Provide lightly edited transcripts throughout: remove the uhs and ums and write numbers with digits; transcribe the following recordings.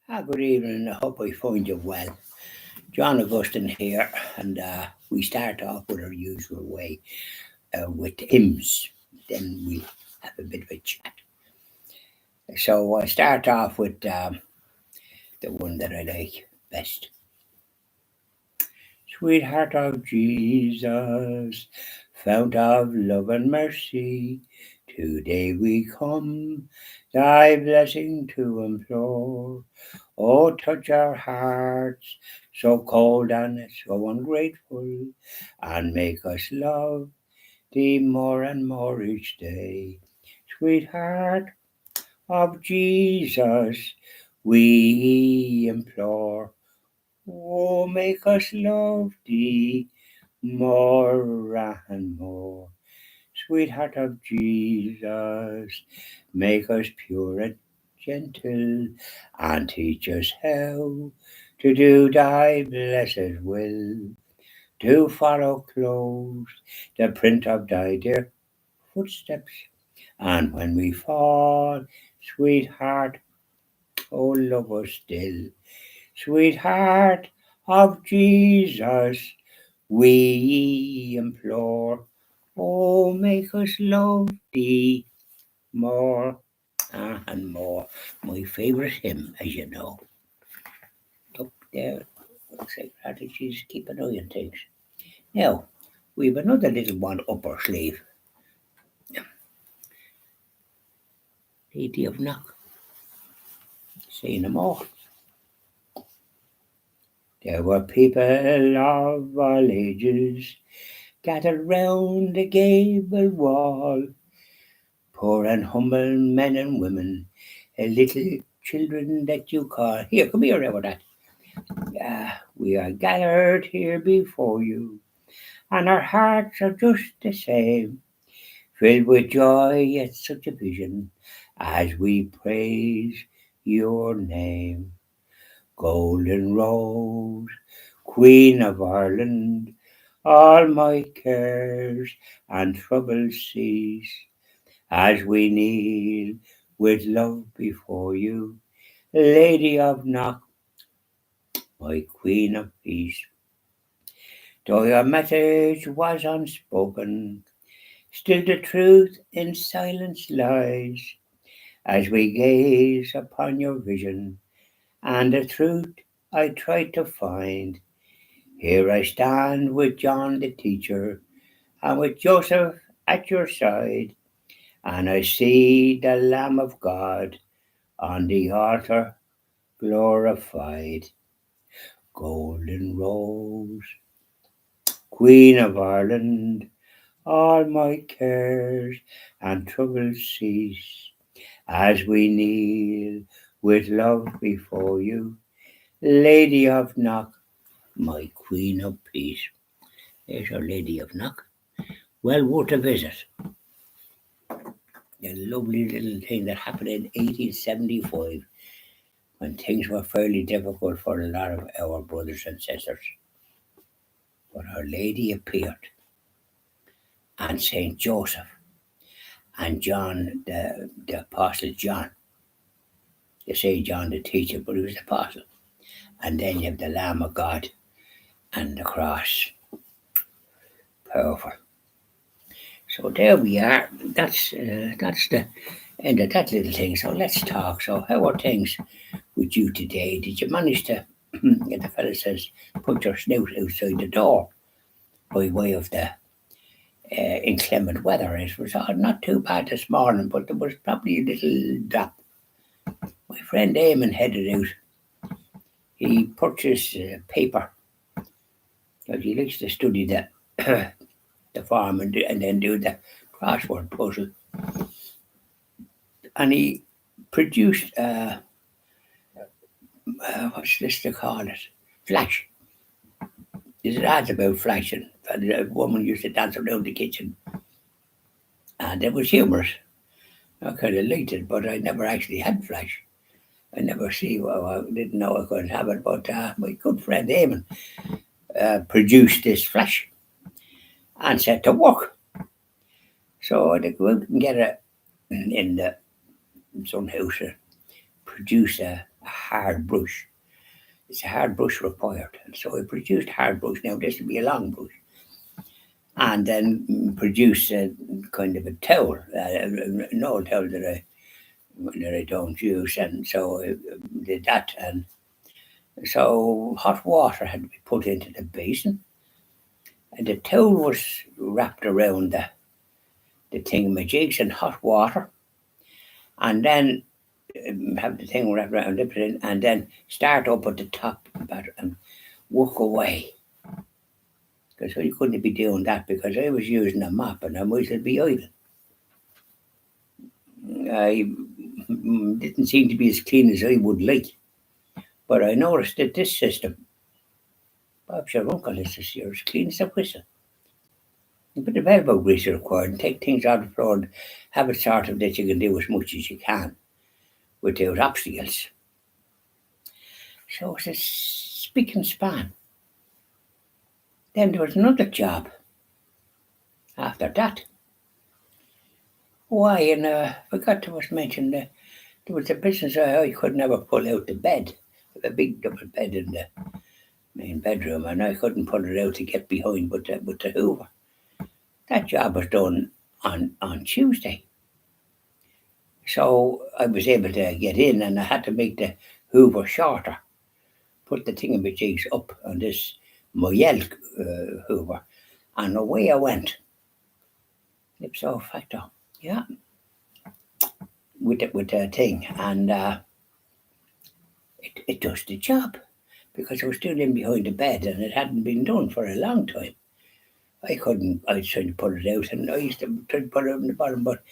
Good evening. I hope I find you well. John Augustine here, and we start off with our usual way with hymns. Then we'll have a bit of a chat. So I start off with the one that I like best. Sweetheart of Jesus, fount of love and mercy, today we come, thy blessing to implore. Oh, touch our hearts, so cold and so ungrateful, and make us love thee more and more each day. Sweetheart of Jesus, we implore. Oh, make us love thee more and more. Sweetheart of Jesus, make us pure and gentle, and teach us how to do thy blessed will, to follow close the print of thy dear footsteps. And when we fall, sweetheart, oh, love us still. Sweetheart of Jesus, we implore. Oh, make us love thee more and more. My favourite hymn, as you know. Up there, looks like strategies, keep an eye on things. Now, we've another little one up our sleeve. Lady of Knock. Say no more. There were people of all ages gathered round the gable wall, poor and humble men and women, little children that you call. Here, come here over that. We are gathered here before you, and our hearts are just the same, filled with joy at such a vision, as we praise your name. Golden Rose, Queen of Ireland, all my cares and troubles cease, as we kneel with love before you, Lady of Knock, my Queen of Peace. Though your message was unspoken, still the truth in silence lies, as we gaze upon your vision, and the truth I try to find. Here I stand with John the teacher, and with Joseph at your side, and I see the Lamb of God on the altar glorified. Golden Rose, Queen of Ireland, all my cares and troubles cease, as we kneel with love before you, Lady of Knock, my Queen of Peace. There's our Lady of Knock. Well worth a visit. A lovely little thing that happened in 1875 when things were fairly difficult for a lot of our brothers and sisters. But Our Lady appeared, and Saint Joseph and John, the Apostle John. You say John the teacher, but he was the apostle. And then you have the Lamb of God and the cross. Powerful. So there we are. That's the end of that little thing. So let's talk. So how are things with you today? Did you manage to? The fella says, put your snout outside the door by way of the inclement weather. It was not too bad this morning, but there was probably a little drop. My friend Eamon headed out. He purchased paper because he likes to study the the farm and then do the crossword puzzle. And he produced what's this to call it? Flash. There's ads about flashing. A woman used to dance around the kitchen, and it was humorous. I kind of liked it, but I never actually had flash. I never see. Well, I didn't know I could have it, but my good friend Eamon produced this flash and set to work. So I had to go out and get it in the some house, produce a hard brush. It's a hard brush required. And so I produced hard brush. Now this would be a long brush. And then produce a kind of a towel, an old towel that I don't use. And so I did that. And so hot water had to be put into the basin. And the towel was wrapped around the thingamajigs in hot water. And then have the thing wrapped around it, and then start up at the top and work away. Because I couldn't be doing that because I was using a mop and I might as well be idle. I didn't seem to be as clean as I would like. But I noticed that this system, Bob's your uncle, is this year, as clean as a whistle. You put the elbow grease required and take things out of the floor and have it sort of that you can do as much as you can without obstacles. So it's a spick and span. Then there was another job after that. Why, and I forgot to mention that there was a business I could never pull out the bed. A big double bed in the main bedroom, and I couldn't pull it out to get behind with the Hoover. That job was done on Tuesday. So I was able to get in, and I had to make the Hoover shorter. Put the thingamajigs up on this Moyel Hoover, and away I went. Ipso facto, yeah, with the thing, and it does the job because I was still in behind the bed, and it hadn't been done for a long time. I was trying to pull it out, and I used to try to put it on the bottom, but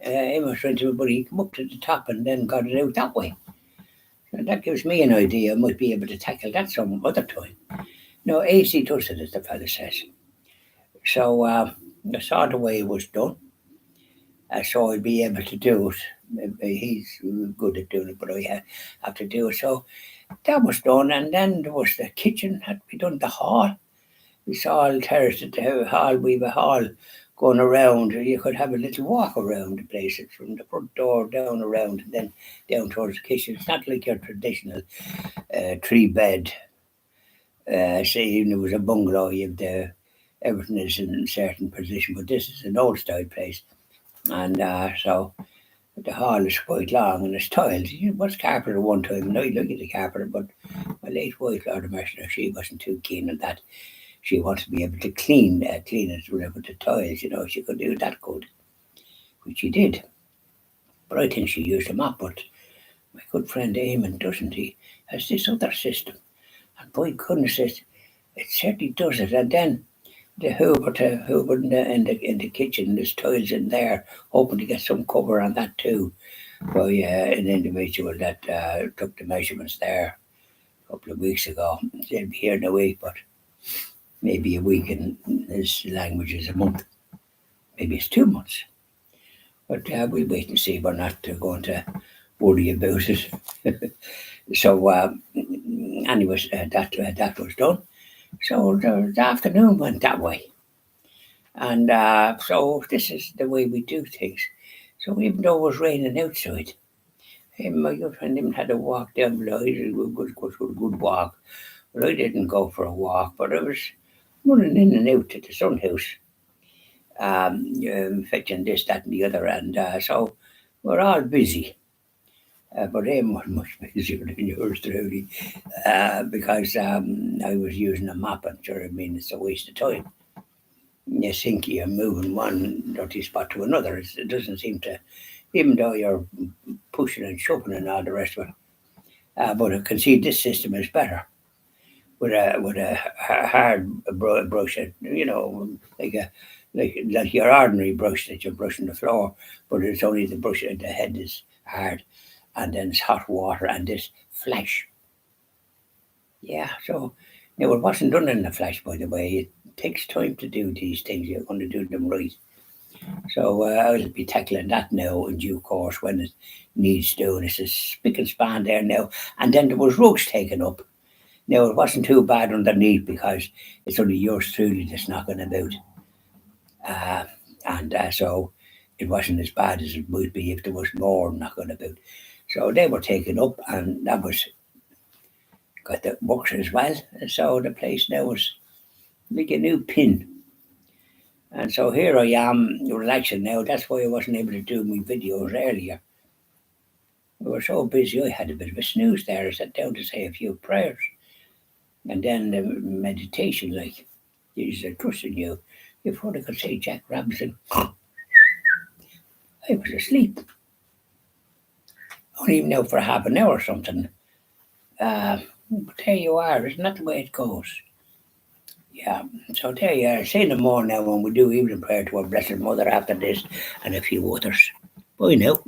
Emma was trying to, but he came up to the top and then got it out that way. And that gives me an idea I might be able to tackle that some other time. No, AC does it, as the fella says. So I saw the way it was done. So I'd be able to do it. He's good at doing it, but I have to do it. So that was done, and then there was the kitchen had to be done, the hall. We saw all terraced at the hall. We have a hall going around. You could have a little walk around the place. It's from the front door down around and then down towards the kitchen. It's not like your traditional 3-bed. Say even it was a bungalow, you have everything is in a certain position, but this is an old style place. And so the hall is quite long and it's tiled. It was carpet at one time, and I look at the carpet, but my late wife, Lord of Mercy, she wasn't too keen on that. She wanted to be able to clean it with the tiles, she could do that good, which she did. But I think she used a mop, but my good friend Eamon doesn't. He has this other system. And by goodness, it certainly does it. And then the Hoover in the kitchen, there's tiles in there, hoping to get some cover on that too by an individual that took the measurements there a couple of weeks ago. They'll be here in a week, but maybe a week in his language is a month. Maybe it's 2 months. But we'll wait and see. We're not going to worry about it. So, anyways, that was done. So the afternoon went that way. And so this is the way we do things. So even though it was raining outside, my good friend him had a walk down below. He had a good walk. But I didn't go for a walk, but I was running in and out to the sun house, fetching this, that, and the other, and so we're all busy. But I'm much busier than yours, truly, because I was using a mop, and sure, I mean, it's a waste of time. You think you're moving one dirty spot to another. It doesn't seem to, even though you're pushing and shoving and all the rest of it. But I can see this system is better. With a hard brush, like your ordinary brush that you're brushing the floor, but it's only the brush at the head is hard, and then it's hot water and this flash. Yeah, so now it wasn't done in the flash, by the way. It takes time to do these things. You're going to do them right. So I'll be tackling that now in due course when it needs doing. It's a spick and span there now, and then there was rugs taken up. Now, it wasn't too bad underneath because it's only yours truly that's knocking about. And so it wasn't as bad as it would be if there was more knocking about. So they were taken up, and that was got the works as well. And so the place now is like a new pin. And so here I am relaxing now. That's why I wasn't able to do my videos earlier. We were so busy, I had a bit of a snooze there. I sat down to say a few prayers. And then the meditation, like, Jesus, I trust in you. Before they could say Jack Robinson, I was asleep. Only even out for half an hour or something. But there you are, isn't that the way it goes? Yeah, so there you are. Say no more now when we do evening prayer to our Blessed Mother after this and a few others. Bye now.